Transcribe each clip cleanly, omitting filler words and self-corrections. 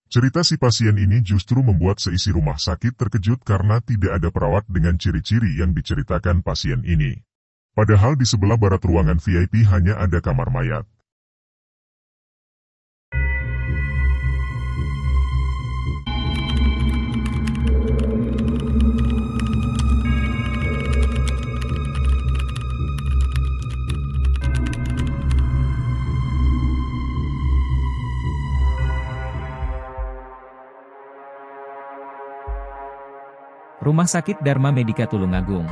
Cerita si pasien ini justru membuat seisi rumah sakit terkejut karena tidak ada perawat dengan ciri-ciri yang diceritakan pasien ini. Padahal di sebelah barat ruangan VIP hanya ada kamar mayat. Rumah Sakit Dharma Medika Tulungagung.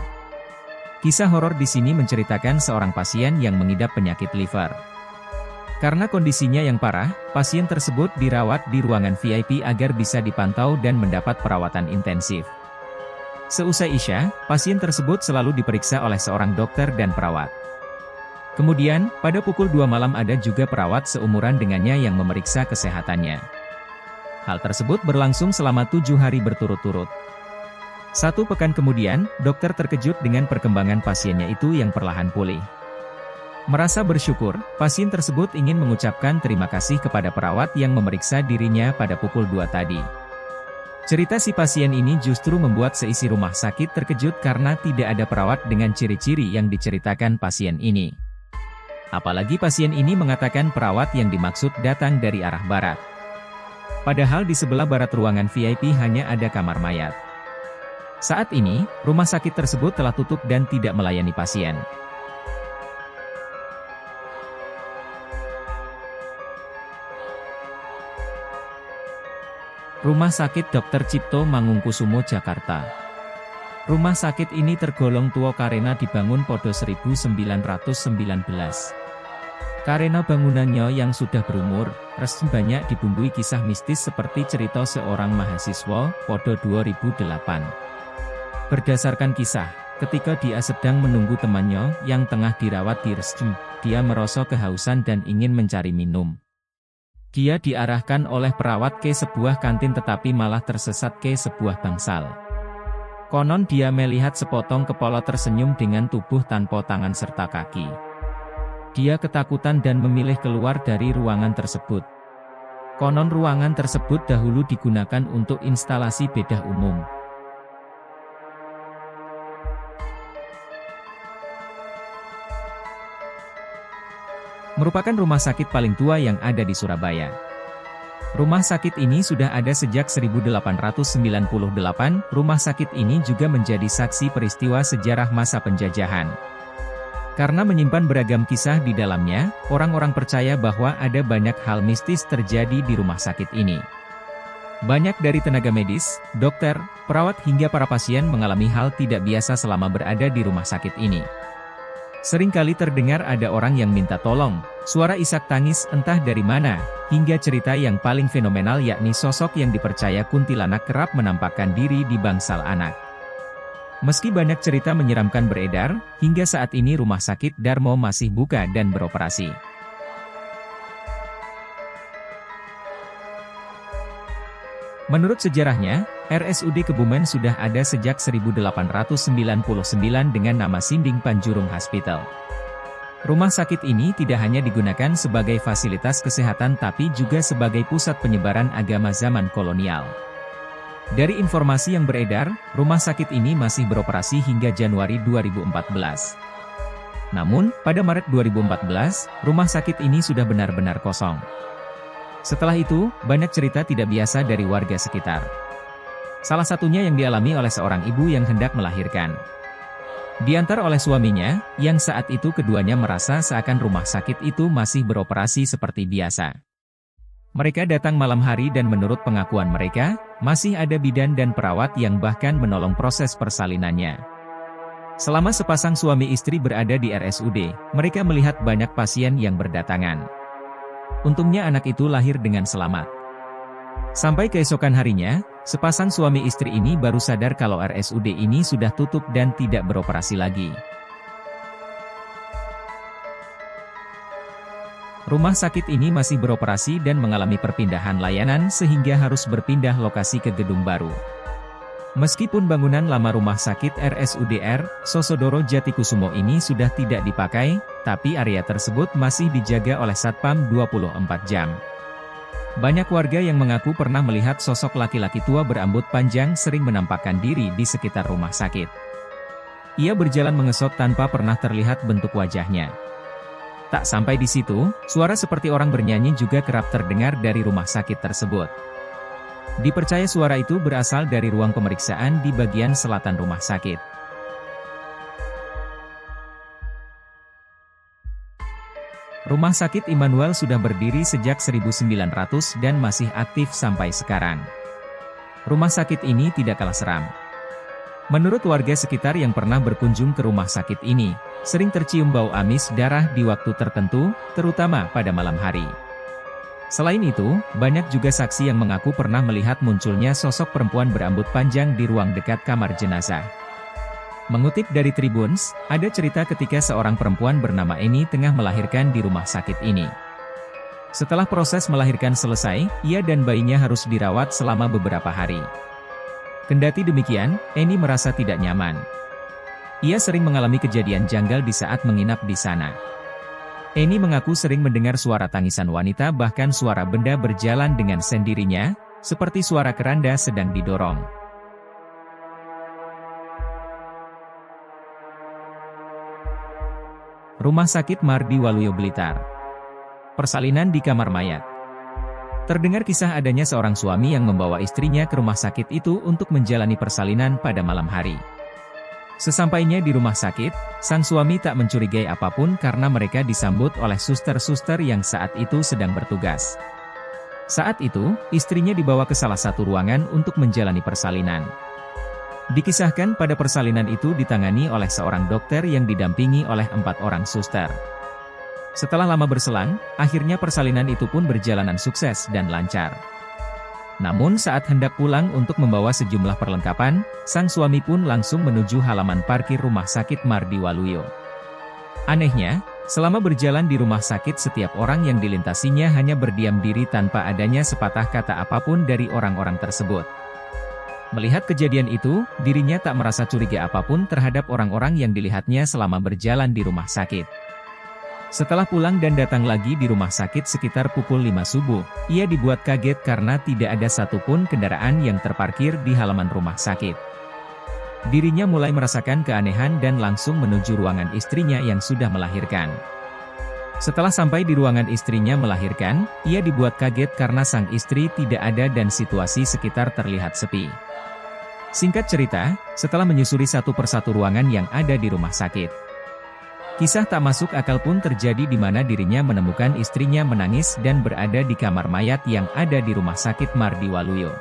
Kisah horor di sini menceritakan seorang pasien yang mengidap penyakit liver. Karena kondisinya yang parah, pasien tersebut dirawat di ruangan VIP agar bisa dipantau dan mendapat perawatan intensif. Seusai Isya, pasien tersebut selalu diperiksa oleh seorang dokter dan perawat. Kemudian, pada pukul 2 malam ada juga perawat seumuran dengannya yang memeriksa kesehatannya. Hal tersebut berlangsung selama 7 hari berturut-turut. 1 pekan kemudian, dokter terkejut dengan perkembangan pasiennya itu yang perlahan pulih. Merasa bersyukur, pasien tersebut ingin mengucapkan terima kasih kepada perawat yang memeriksa dirinya pada pukul 2 tadi. Cerita si pasien ini justru membuat seisi rumah sakit terkejut karena tidak ada perawat dengan ciri-ciri yang diceritakan pasien ini. Apalagi pasien ini mengatakan perawat yang dimaksud datang dari arah barat. Padahal di sebelah barat ruangan VIP hanya ada kamar mayat. Saat ini, rumah sakit tersebut telah tutup dan tidak melayani pasien. Rumah Sakit Dr. Cipto Mangunkusumo, Jakarta. Rumah sakit ini tergolong tua karena dibangun pada 1919. Karena bangunannya yang sudah berumur, resmi banyak dibumbui kisah mistis seperti cerita seorang mahasiswa pada 2008. Berdasarkan kisah, ketika dia sedang menunggu temannya yang tengah dirawat di RSUD, dia merasa kehausan dan ingin mencari minum. Dia diarahkan oleh perawat ke sebuah kantin tetapi malah tersesat ke sebuah bangsal. Konon dia melihat sepotong kepala tersenyum dengan tubuh tanpa tangan serta kaki. Dia ketakutan dan memilih keluar dari ruangan tersebut. Konon ruangan tersebut dahulu digunakan untuk instalasi bedah umum. Merupakan rumah sakit paling tua yang ada di Surabaya. Rumah sakit ini sudah ada sejak 1898. Rumah sakit ini juga menjadi saksi peristiwa sejarah masa penjajahan. Karena menyimpan beragam kisah di dalamnya, orang-orang percaya bahwa ada banyak hal mistis terjadi di rumah sakit ini. Banyak dari tenaga medis, dokter, perawat hingga para pasien mengalami hal tidak biasa selama berada di rumah sakit ini. Seringkali terdengar ada orang yang minta tolong, suara isak tangis entah dari mana, hingga cerita yang paling fenomenal yakni sosok yang dipercaya kuntilanak kerap menampakkan diri di bangsal anak. Meski banyak cerita menyeramkan beredar, hingga saat ini Rumah Sakit Darmo masih buka dan beroperasi. Menurut sejarahnya, RSUD Kebumen sudah ada sejak 1899 dengan nama Sinding Panjurung Hospital. Rumah sakit ini tidak hanya digunakan sebagai fasilitas kesehatan tapi juga sebagai pusat penyebaran agama zaman kolonial. Dari informasi yang beredar, rumah sakit ini masih beroperasi hingga Januari 2014. Namun, pada Maret 2014, rumah sakit ini sudah benar-benar kosong. Setelah itu, banyak cerita tidak biasa dari warga sekitar. Salah satunya yang dialami oleh seorang ibu yang hendak melahirkan. Diantar oleh suaminya, yang saat itu keduanya merasa seakan rumah sakit itu masih beroperasi seperti biasa. Mereka datang malam hari dan menurut pengakuan mereka, masih ada bidan dan perawat yang bahkan menolong proses persalinannya. Selama sepasang suami istri berada di RSUD, mereka melihat banyak pasien yang berdatangan. Untungnya anak itu lahir dengan selamat. Sampai keesokan harinya, sepasang suami istri ini baru sadar kalau RSUD ini sudah tutup dan tidak beroperasi lagi. Rumah sakit ini masih beroperasi dan mengalami perpindahan layanan sehingga harus berpindah lokasi ke gedung baru. Meskipun bangunan lama Rumah Sakit RSUDR, Sosodoro Jatikusumo ini sudah tidak dipakai, tapi area tersebut masih dijaga oleh Satpam 24 jam. Banyak warga yang mengaku pernah melihat sosok laki-laki tua berambut panjang sering menampakkan diri di sekitar rumah sakit. Ia berjalan mengesot tanpa pernah terlihat bentuk wajahnya. Tak sampai di situ, suara seperti orang bernyanyi juga kerap terdengar dari rumah sakit tersebut. Dipercaya suara itu berasal dari ruang pemeriksaan di bagian selatan rumah sakit. Rumah sakit Immanuel sudah berdiri sejak 1900 dan masih aktif sampai sekarang. Rumah sakit ini tidak kalah seram. Menurut warga sekitar yang pernah berkunjung ke rumah sakit ini, sering tercium bau amis darah di waktu tertentu, terutama pada malam hari. Selain itu, banyak juga saksi yang mengaku pernah melihat munculnya sosok perempuan berambut panjang di ruang dekat kamar jenazah. Mengutip dari Tribuns, ada cerita ketika seorang perempuan bernama Eni tengah melahirkan di rumah sakit ini. Setelah proses melahirkan selesai, ia dan bayinya harus dirawat selama beberapa hari. Kendati demikian, Eni merasa tidak nyaman. Ia sering mengalami kejadian janggal di saat menginap di sana. Eni mengaku sering mendengar suara tangisan wanita bahkan suara benda berjalan dengan sendirinya, seperti suara keranda sedang didorong. Rumah Sakit Mardi Waluyo Blitar. Persalinan di kamar mayat. Terdengar kisah adanya seorang suami yang membawa istrinya ke rumah sakit itu untuk menjalani persalinan pada malam hari. Sesampainya di rumah sakit, sang suami tak mencurigai apapun karena mereka disambut oleh suster-suster yang saat itu sedang bertugas. Saat itu, istrinya dibawa ke salah satu ruangan untuk menjalani persalinan. Dikisahkan pada persalinan itu ditangani oleh seorang dokter yang didampingi oleh 4 orang suster. Setelah lama berselang, akhirnya persalinan itu pun berjalanan sukses dan lancar. Namun saat hendak pulang untuk membawa sejumlah perlengkapan, sang suami pun langsung menuju halaman parkir rumah sakit Mardi Waluyo. Anehnya, selama berjalan di rumah sakit setiap orang yang dilintasinya hanya berdiam diri tanpa adanya sepatah kata apapun dari orang-orang tersebut. Melihat kejadian itu, dirinya tak merasa curiga apapun terhadap orang-orang yang dilihatnya selama berjalan di rumah sakit. Setelah pulang dan datang lagi di rumah sakit sekitar pukul 5 subuh, ia dibuat kaget karena tidak ada satupun kendaraan yang terparkir di halaman rumah sakit. Dirinya mulai merasakan keanehan dan langsung menuju ruangan istrinya yang sudah melahirkan. Setelah sampai di ruangan istrinya melahirkan, ia dibuat kaget karena sang istri tidak ada dan situasi sekitar terlihat sepi. Singkat cerita, setelah menyusuri satu persatu ruangan yang ada di rumah sakit, kisah tak masuk akal pun terjadi di mana dirinya menemukan istrinya menangis dan berada di kamar mayat yang ada di rumah sakit Mardi Waluyo.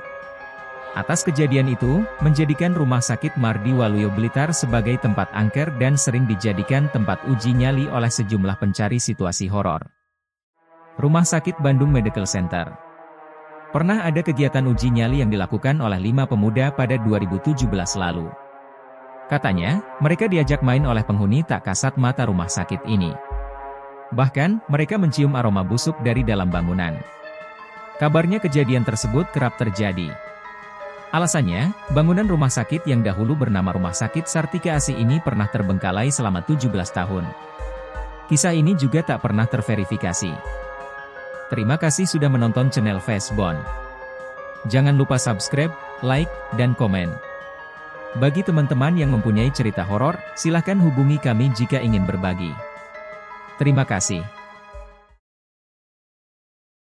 Atas kejadian itu, menjadikan rumah sakit Mardi Waluyo Blitar sebagai tempat angker dan sering dijadikan tempat uji nyali oleh sejumlah pencari situasi horor. Rumah Sakit Bandung Medical Center. Pernah ada kegiatan uji nyali yang dilakukan oleh 5 pemuda pada 2017 lalu. Katanya, mereka diajak main oleh penghuni tak kasat mata rumah sakit ini. Bahkan, mereka mencium aroma busuk dari dalam bangunan. Kabarnya kejadian tersebut kerap terjadi. Alasannya, bangunan rumah sakit yang dahulu bernama Rumah Sakit Sartika Asih ini pernah terbengkalai selama 17 tahun. Kisah ini juga tak pernah terverifikasi. Terima kasih sudah menonton channel Facebond. Jangan lupa subscribe, like, dan komen. Bagi teman-teman yang mempunyai cerita horor, silahkan hubungi kami jika ingin berbagi. Terima kasih.